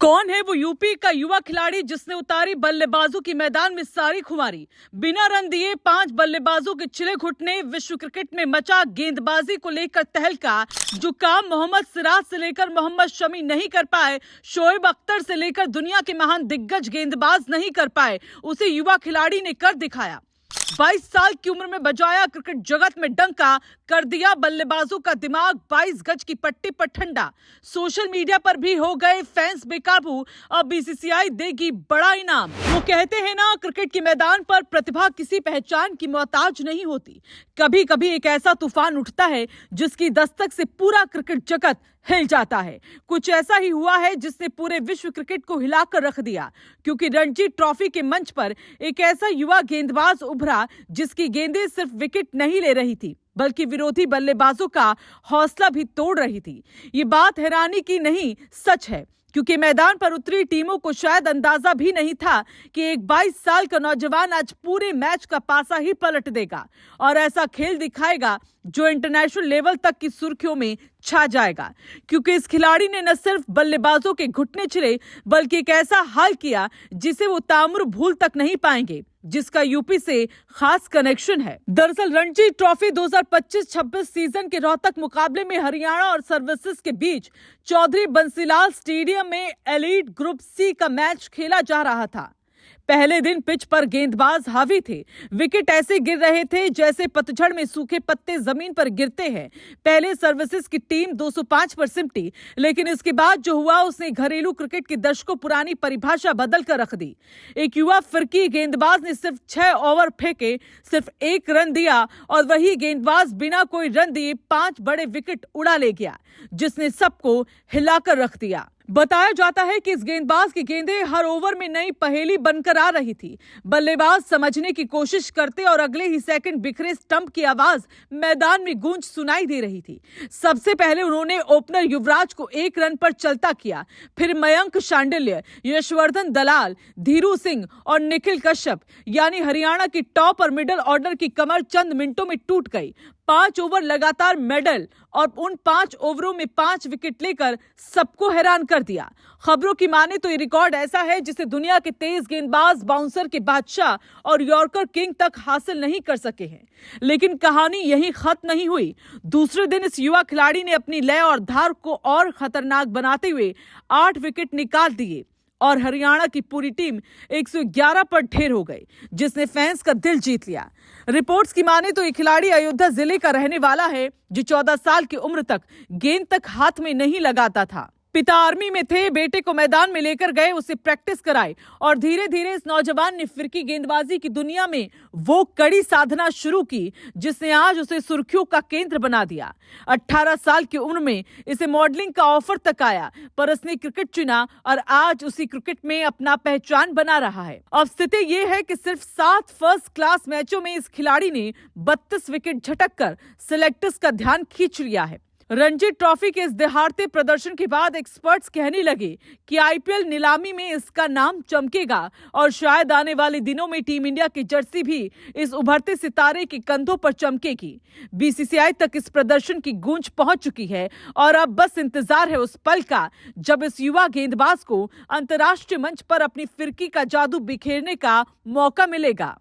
कौन है वो यूपी का युवा खिलाड़ी जिसने उतारी बल्लेबाजों की मैदान में सारी खुमारी। बिना रन दिए 5 बल्लेबाजों के छिले घुटने। विश्व क्रिकेट में मचा गेंदबाजी को लेकर तहलका। जो काम मोहम्मद सिराज से लेकर मोहम्मद शमी नहीं कर पाए, शोएब अख्तर से लेकर दुनिया के महान दिग्गज गेंदबाज नहीं कर पाए, उसे युवा खिलाड़ी ने कर दिखाया। 22 साल की उम्र में बजाया क्रिकेट जगत में डंका, कर दिया बल्लेबाजों का दिमाग 22 गज की पट्टी पर ठंडा। सोशल मीडिया पर भी हो गए फैंस बेकाबू। अब बीसीसीआई देगी बड़ा इनाम। वो कहते हैं ना, क्रिकेट के मैदान पर प्रतिभा किसी पहचान की मोहताज नहीं होती। कभी कभी एक ऐसा तूफान उठता है जिसकी दस्तक से पूरा क्रिकेट जगत हिल जाता है। कुछ ऐसा ही हुआ है जिसने पूरे विश्व क्रिकेट को हिलाकर रख दिया, क्योंकि रणजी ट्रॉफी के मंच पर एक ऐसा युवा गेंदबाज उभरा जिसकी गेंदें सिर्फ विकेट नहीं ले रही थी, बल्कि विरोधी बल्लेबाजों का हौसला भी तोड़ रही थी। ये बात हैरानी की नहीं, सच है, क्योंकि मैदान पर उतरी टीमों को शायद अंदाजा भी नहीं था कि एक 22 साल का नौजवान आज पूरे मैच का पासा ही पलट देगा और ऐसा खेल दिखाएगा जो इंटरनेशनल लेवल तक की सुर्खियों में छा जाएगा। क्योंकि इस खिलाड़ी ने न सिर्फ बल्लेबाजों के घुटने छिले, बल्कि एक ऐसा हाल किया जिसे वो ताउम्र भूल तक नहीं पाएंगे, जिसका यूपी से खास कनेक्शन है। दरअसल रणजी ट्रॉफी 2025-26 सीजन के रोहतक मुकाबले में हरियाणा और सर्विसेज के बीच चौधरी बंसीलाल स्टेडियम में एलीट ग्रुप सी का मैच खेला जा रहा था। पहले दिन पिच पर गेंदबाज हावी थे। विकेट ऐसे गिर रहे थे जैसे पतझड़ में सूखे पत्ते जमीन पर गिरते हैं। पहले सर्विसेज की टीम 205 पर सिमटी, लेकिन इसके बाद जो हुआ उसने घरेलू क्रिकेट की दशकों पुरानी परिभाषा बदल कर रख दी। एक युवा फिरकी गेंदबाज ने सिर्फ 6 ओवर फेंके, सिर्फ 1 रन दिया और वही गेंदबाज बिना कोई रन दिए 5 बड़े विकेट उड़ा ले गया, जिसने सबको हिलाकर रख दिया। बताया जाता है कि इस गेंदबाज की गेंदें हर ओवर में नई पहेली बनकर आ रही थी। बल्लेबाज समझने की कोशिश करते और अगले ही सेकंड बिखरे स्टंप की आवाज मैदान में गूंज सुनाई दे रही थी। सबसे पहले उन्होंने ओपनर युवराज को 1 रन पर चलता किया, फिर मयंक शांडिल्य, यशवर्धन दलाल, धीरू सिंह और निखिल कश्यप यानी हरियाणा की टॉप और मिडिल ऑर्डर की कमर चंद मिनटों में टूट गई। 5 ओवर लगातार मेडल और उन 5 ओवरों में 5 विकेट लेकर सबको हैरान कर दिया। खबरों की माने तो ये रिकॉर्ड ऐसा है जिसे दुनिया के तेज गेंदबाज, बाउंसर के बादशाह और यॉर्कर किंग तक हासिल नहीं कर सके हैं। लेकिन कहानी यही खत्म नहीं हुई। दूसरे दिन इस युवा खिलाड़ी ने अपनी लय और धार को और खतरनाक बनाते हुए 8 विकेट निकाल दिए और हरियाणा की पूरी टीम 111 पर ढेर हो गई, जिसने फैंस का दिल जीत लिया। रिपोर्ट्स की माने तो ये खिलाड़ी अयोध्या जिले का रहने वाला है, जो 14 साल की उम्र तक गेंद तक हाथ में नहीं लगाता था। पिता आर्मी में थे, बेटे को मैदान में लेकर गए, उसे प्रैक्टिस कराई और धीरे धीरे इस नौजवान ने फिरकी गेंदबाजी की दुनिया में वो कड़ी साधना शुरू की जिसने आज उसे सुर्खियों का केंद्र बना दिया। 18 साल की उम्र में इसे मॉडलिंग का ऑफर तक आया, पर उसने क्रिकेट चुना और आज उसी क्रिकेट में अपना पहचान बना रहा है। अब स्थिति ये है कि सिर्फ 7 फर्स्ट क्लास मैचों में इस खिलाड़ी ने 32 विकेट झटक कर सिलेक्टर्स का ध्यान खींच लिया है। रणजी ट्रॉफी के इस दिहाड़ते प्रदर्शन के बाद एक्सपर्ट्स कहने लगे कि आईपीएल नीलामी में इसका नाम चमकेगा और शायद आने वाले दिनों में टीम इंडिया की जर्सी भी इस उभरते सितारे के कंधों पर चमकेगी। बीसीसीआई तक इस प्रदर्शन की गूंज पहुंच चुकी है और अब बस इंतजार है उस पल का जब इस युवा गेंदबाज को अंतर्राष्ट्रीय मंच पर अपनी फिरकी का जादू बिखेरने का मौका मिलेगा।